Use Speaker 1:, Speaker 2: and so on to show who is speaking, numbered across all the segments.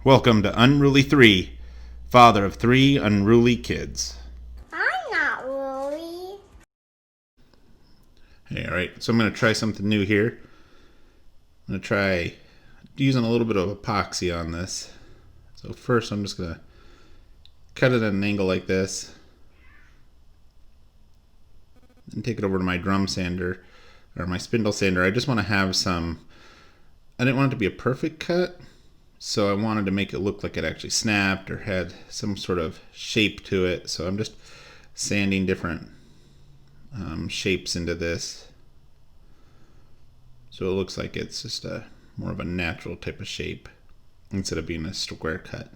Speaker 1: Welcome to Unruly 3, father of 3 unruly kids.
Speaker 2: I'm not really.
Speaker 1: Hey, alright, so I'm going to try something new here. I'm going to try using a little bit of epoxy on this. So first I'm just going to cut it at an angle like this. And take it over to my drum sander, or my spindle sander. I just want to have some, I didn't want it to be a perfect cut. So I wanted to make it look like it actually snapped or had some sort of shape to it. So I'm just sanding different shapes into this. So it looks like it's just a more of a natural type of shape instead of being a square cut.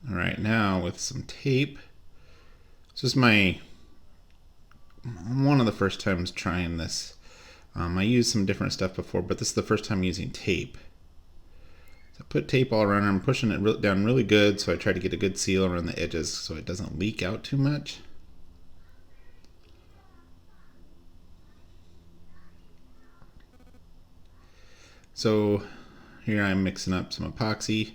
Speaker 1: Alright, now with some tape. This is one of the first times trying this. I used some different stuff before, but this is the first time using tape. So I put tape all around. I'm pushing it down really good, so I try to get a good seal around the edges so it doesn't leak out too much. So here I'm mixing up some epoxy.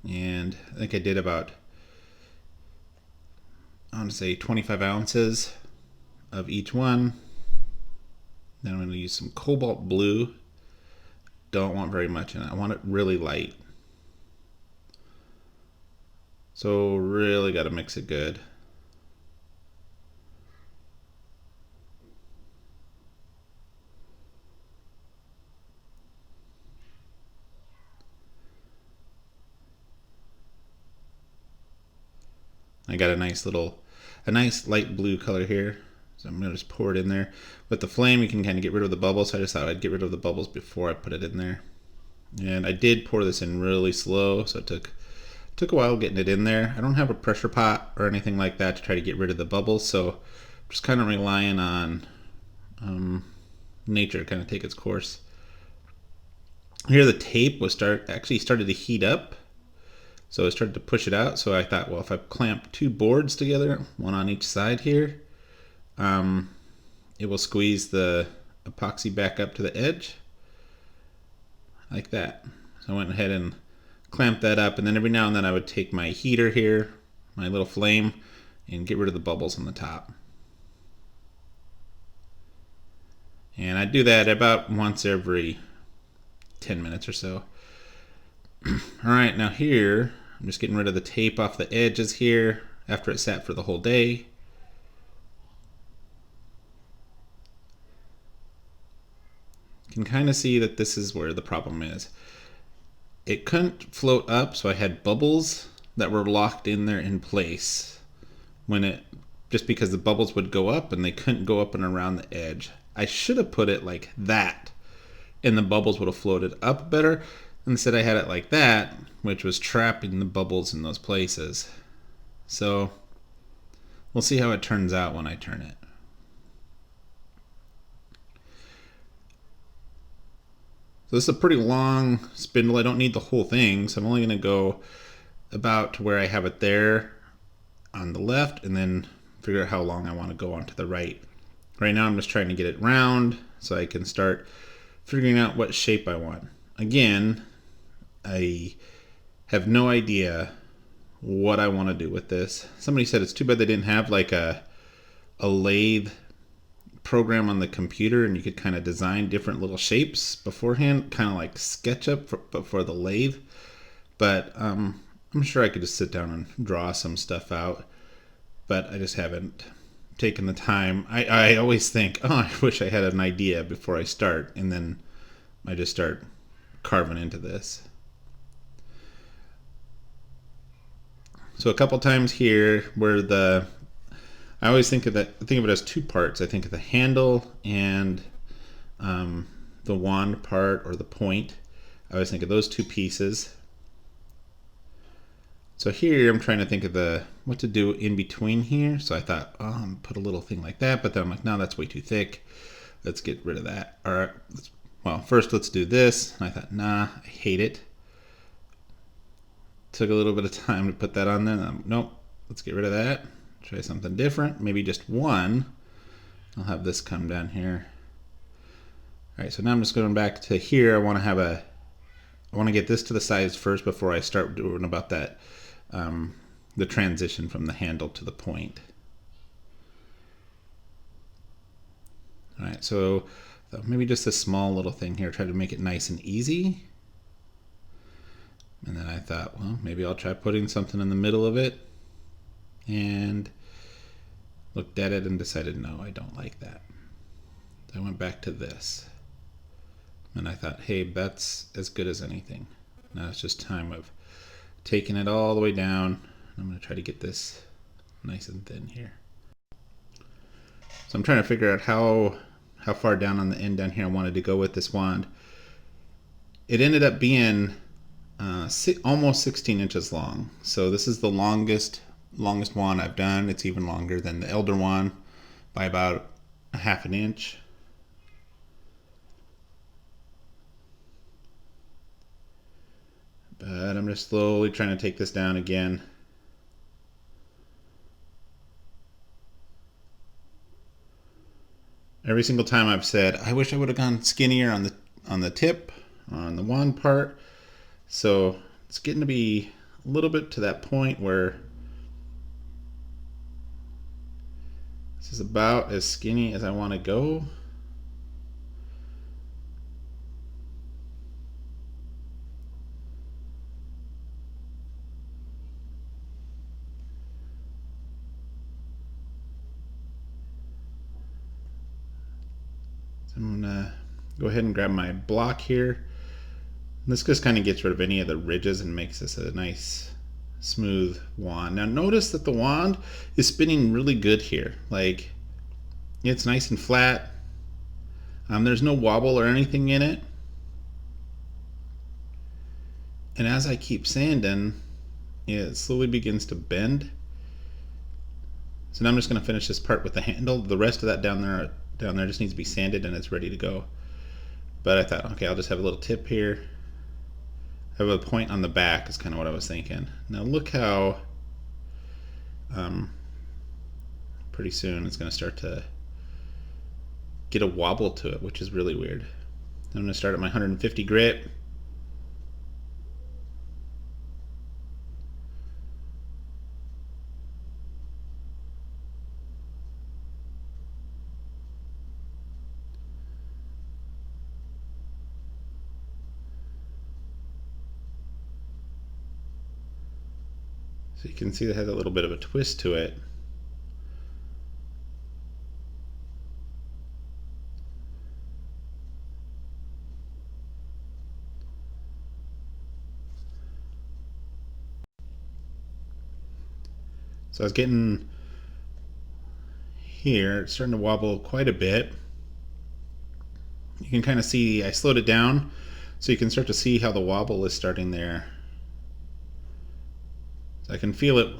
Speaker 1: And I think I did about, I want to say 25 ounces of each one. Then I'm going to use some cobalt blue. Don't want very much in it. I want it really light. So really got to mix it good. I got a nice light blue color here. So I'm going to just pour it in there. With the flame, you can kind of get rid of the bubbles. So I just thought I'd get rid of the bubbles before I put it in there. And I did pour this in really slow, so it took a while getting it in there. I don't have a pressure pot or anything like that to try to get rid of the bubbles, so I'm just kind of relying on nature to kind of take its course. Here the tape actually started to heat up. So I started to push it out. So I thought, well, if I clamp two boards together, one on each side here, it will squeeze the epoxy back up to the edge, like that. So I went ahead and clamped that up, and then every now and then I would take my heater here, my little flame, and get rid of the bubbles on the top. And I do that about once every 10 minutes or so. Alright, now here, I'm just getting rid of the tape off the edges here after it sat for the whole day. You can kind of see that this is where the problem is. It couldn't float up, so I had bubbles that were locked in there in place just because the bubbles would go up and they couldn't go up and around the edge. I should have put it like that and the bubbles would have floated up better. Instead I had it like that, which was trapping the bubbles in those places. So we'll see how it turns out when I turn it. So this is a pretty long spindle. I don't need the whole thing, so I'm only going to go about to where I have it there on the left and then figure out how long I want to go on to the right. Right now I'm just trying to get it round so I can start figuring out what shape I want. Again, I have no idea what I want to do with this. Somebody said it's too bad they didn't have like a lathe program on the computer and you could kind of design different little shapes beforehand, kind of like SketchUp but for the lathe. But I'm sure I could just sit down and draw some stuff out, but I just haven't taken the time. I always think, oh, I wish I had an idea before I start, and then I just start carving into this. So a couple times here where I always think of it as two parts. I think of the handle and the wand part or the point. I always think of those two pieces. So here I'm trying to think of what to do in between here. So I thought, oh, put a little thing like that, but then I'm like, no, that's way too thick. Let's get rid of that. All right. Well, first let's do this. And I thought, nah, I hate it. Took a little bit of time to put that on there. Nope. Let's get rid of that. Try something different. Maybe just one. I'll have this come down here. All right. So now I'm just going back to here. I want to get this to the sides first before I start doing about that. The transition from the handle to the point. All right, so maybe just a small little thing here, try to make it nice and easy. And then I thought, well, maybe I'll try putting something in the middle of it. And looked at it and decided, no, I don't like that. I went back to this. And I thought, hey, that's as good as anything. Now it's just time of taking it all the way down. I'm going to try to get this nice and thin here. So I'm trying to figure out how far down on the end down here I wanted to go with this wand. It ended up being almost 16 inches long. So this is the longest wand I've done. It's even longer than the Elder wand by about a half an inch. But I'm just slowly trying to take this down again. Every single time I've said, I wish I would have gone skinnier on the tip, on the wand part. So it's getting to be a little bit to that point where this is about as skinny as I want to go. I'm gonna go ahead and grab my block here. And this just kind of gets rid of any of the ridges and makes this a nice smooth wand. Now notice that the wand is spinning really good here. Like, it's nice and flat. There's no wobble or anything in it. And as I keep sanding, it slowly begins to bend. So now I'm just going to finish this part with the handle. The rest of that down there just needs to be sanded and it's ready to go. But I thought, okay, I'll just have a little tip here. Have a point on the back is kind of what I was thinking. Now look how pretty soon it's going to start to get a wobble to it, which is really weird. I'm going to start at my 150 grit. So you can see it has a little bit of a twist to it. So I was getting here, it's starting to wobble quite a bit. You can kind of see I slowed it down so you can start to see how the wobble is starting there. So I can feel it.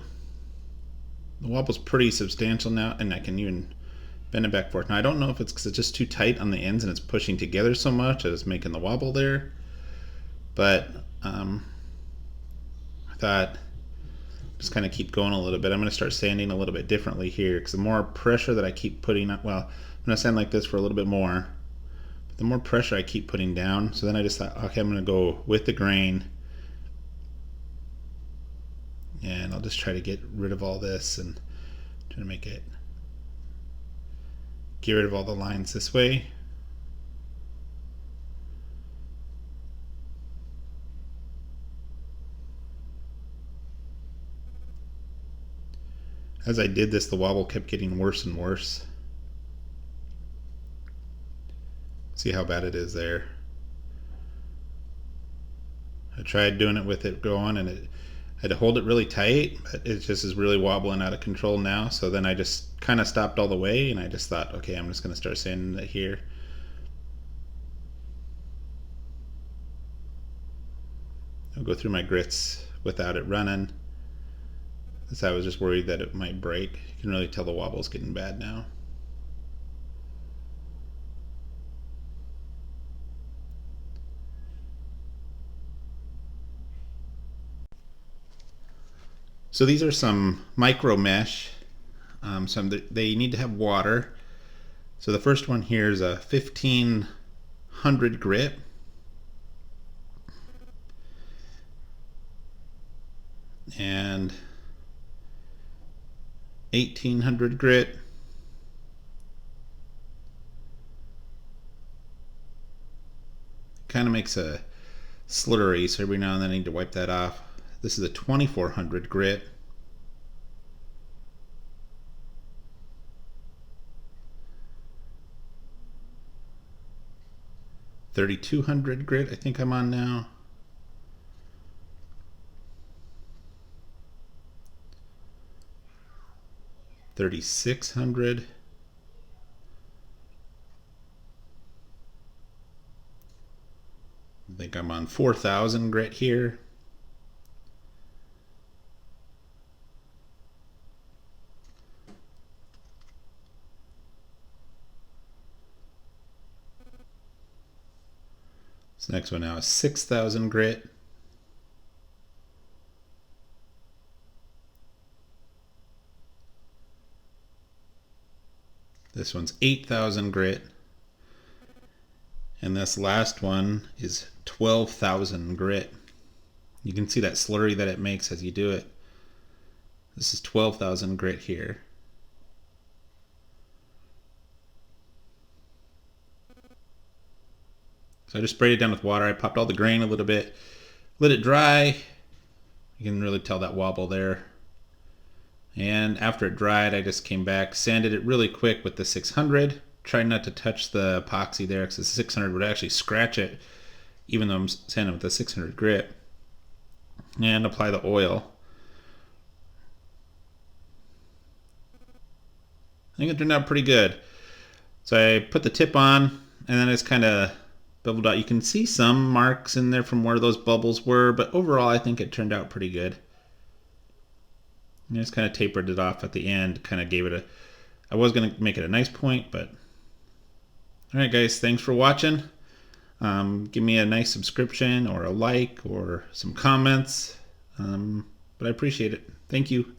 Speaker 1: The wobble's pretty substantial now, and I can even bend it back and forth. Now I don't know if it's because it's just too tight on the ends and it's pushing together so much that it's making the wobble there. But I thought just kind of keep going a little bit. I'm going to start sanding a little bit differently here because the more pressure that I keep putting up, well, I'm going to sand like this for a little bit more. But the more pressure I keep putting down, so then I just thought, okay, I'm going to go with the grain. And I'll just try to get rid of all this and try to get rid of all the lines this way. As I did this, the wobble kept getting worse and worse. See how bad it is there. I tried doing it with it going, and I had to hold it really tight, but it just is really wobbling out of control now. So then I just kind of stopped all the way, and I just thought, okay, I'm just going to start sanding it here. I'll go through my grits without it running. So I was just worried that it might break. You can really tell the wobble's getting bad now. So these are some micro mesh. They need to have water. So the first one here is a 1500 grit. And 1800 grit. Kind of makes a slurry, so every now and then I need to wipe that off. This is a 2400 grit. $3,200 grit, I think I'm on now. $3,600. I think I'm on 4,000 grit here. This next one now is 6,000 grit. This one's 8,000 grit. And this last one is 12,000 grit. You can see that slurry that it makes as you do it. This is 12,000 grit here. So I just sprayed it down with water. I popped all the grain a little bit, let it dry. You can really tell that wobble there. And after it dried, I just came back, sanded it really quick with the 600. Tried not to touch the epoxy there because the 600 would actually scratch it, even though I'm sanding with the 600 grit. And apply the oil. I think it turned out pretty good. So I put the tip on, and then it's kind of beveled out. You can see some marks in there from where those bubbles were, but overall I think it turned out pretty good. I just kind of tapered it off at the end, kind of gave it a, I was going to make it a nice point, but alright guys, thanks for watching. Give me a nice subscription or a like or some comments, but I appreciate it. Thank you.